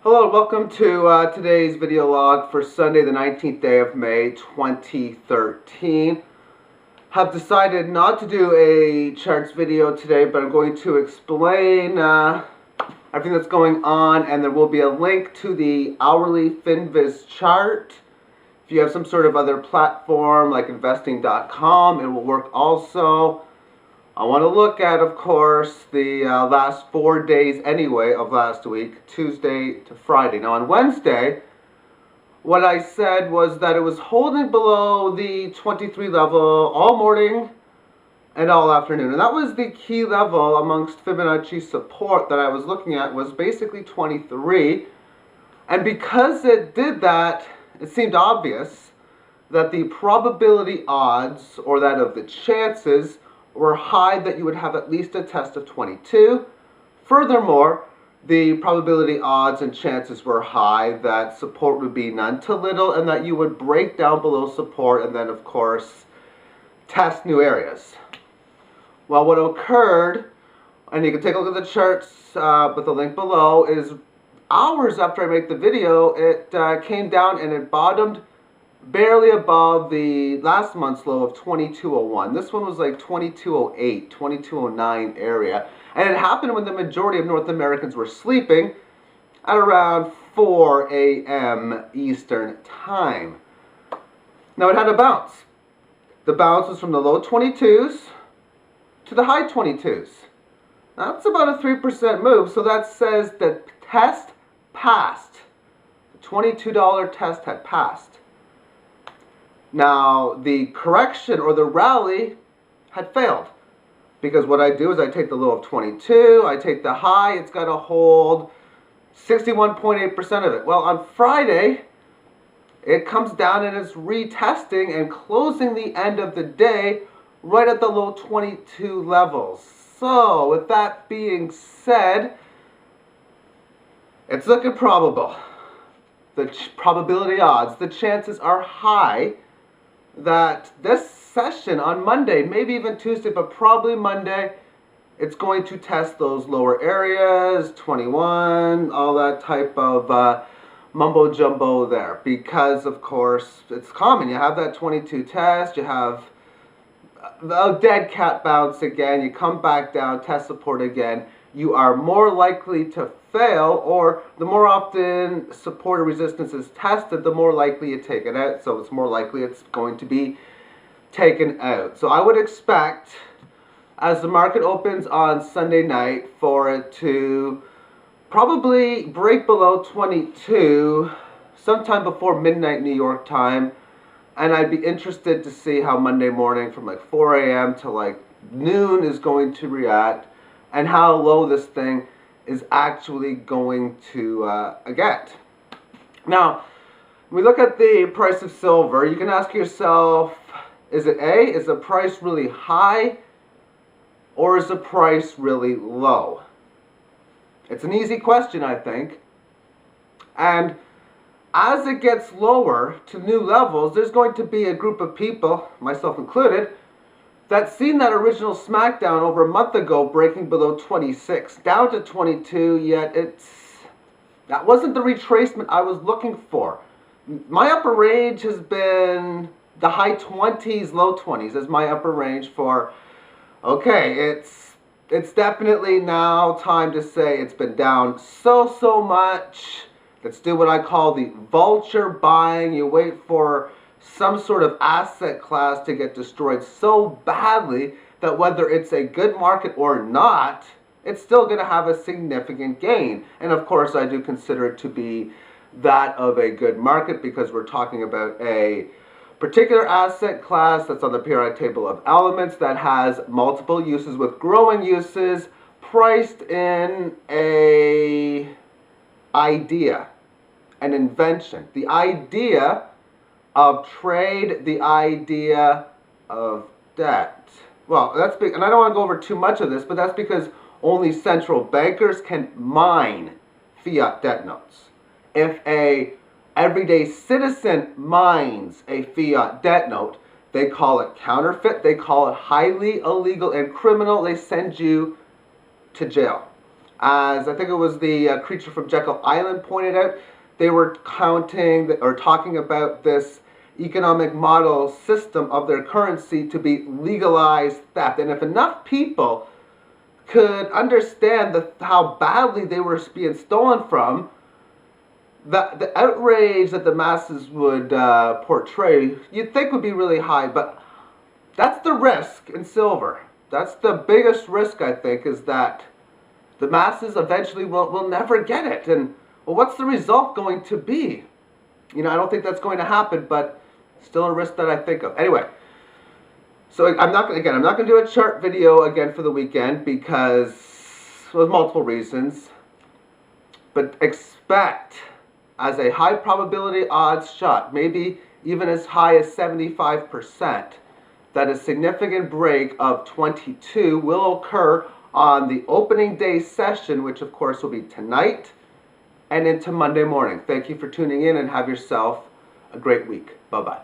Hello, welcome to today's video log for Sunday the 19th day of May 2013. Have decided not to do a charts video today, but I'm going to explain everything that's going on, and there will be a link to the hourly FINVIZ chart. If you have some sort of other platform like investing.com, it will work also. I want to look at, of course, the last 4 days anyway of last week, Tuesday to Friday. Now on Wednesday, what I said was that it was holding below the 23 level all morning and all afternoon. And that was the key level amongst Fibonacci support that I was looking at, was basically 23. And because it did that, it seemed obvious that the probability odds, or that of the chances, were high that you would have at least a test of 22. Furthermore, the probability odds and chances were high that support would be none to little and that you would break down below support and then, of course, test new areas. Well, what occurred, and you can take a look at the charts with the link below, is hours after I make the video, it came down and it bottomed barely above the last month's low of 2201. This one was like 2208, 2209 area. And it happened when the majority of North Americans were sleeping at around 4 a.m. Eastern time. Now it had a bounce. The bounce was from the low 22s to the high 22s. That's about a 3% move, so that says the test passed. The $22 test had passed. Now, the correction or the rally had failed, because what I do is I take the low of 22, I take the high, it's got to hold 61.8% of it. Well, on Friday, it comes down and it's retesting and closing the end of the day right at the low 22 levels. So, with that being said, it's looking probable. The probability odds, the chances are high that this session on Monday, maybe even Tuesday, but probably Monday, it's going to test those lower areas, 21, all that type of mumbo jumbo there. Because, of course, it's common. You have that 22 test, you have a dead cat bounce again, you come back down, test support again. You are more likely to fail, or the more often support or resistance is tested, the more likely you take it out. So it's more likely it's going to be taken out. So I would expect, as the market opens on Sunday night, for it to probably break below 22 sometime before midnight New York time. And I'd be interested to see how Monday morning from like 4 a.m. to like noon is going to react, and how low this thing is actually going to get. Now, when we look at the price of silver, you can ask yourself, is the price really high, or is the price really low? It's an easy question, I think. And as it gets lower to new levels, there's going to be a group of people, myself included, that's seen that original smackdown over a month ago breaking below 26, down to 22, yet that wasn't the retracement I was looking for. My upper range has been the high 20s, low 20s as my upper range for, okay, it's definitely now time to say it's been down so much. Let's do what I call the vulture buying. You wait for some sort of asset class to get destroyed so badly that whether it's a good market or not, it's still going to have a significant gain. And of course, I do consider it to be that of a good market, because we're talking about a particular asset class that's on the periodic table of elements that has multiple uses with growing uses, priced in a idea, an invention. The idea of trade, the idea of debt. Well, that's big, and I don't want to go over too much of this, but that's because only central bankers can mine fiat debt notes. If a everyday citizen mines a fiat debt note, they call it counterfeit, they call it highly illegal and criminal, they send you to jail. As I think it was the creature from Jekyll Island pointed out, they were counting or talking about this economic model system of their currency to be legalized theft. And if enough people could understand how badly they were being stolen from, the outrage that the masses would portray, you'd think would be really high. But that's the risk in silver. That's the biggest risk, I think, is that the masses eventually will never get it. And well, what's the result going to be? I don't think that's going to happen, but still a risk that I think of. Anyway, so I'm not going to do a chart video again for the weekend because there's multiple reasons. But expect, as a high probability odds shot, maybe even as high as 75%, that a significant break of 22 will occur on the opening day session, which of course will be tonight and into Monday morning. Thank you for tuning in and have yourself a great week. Bye-bye.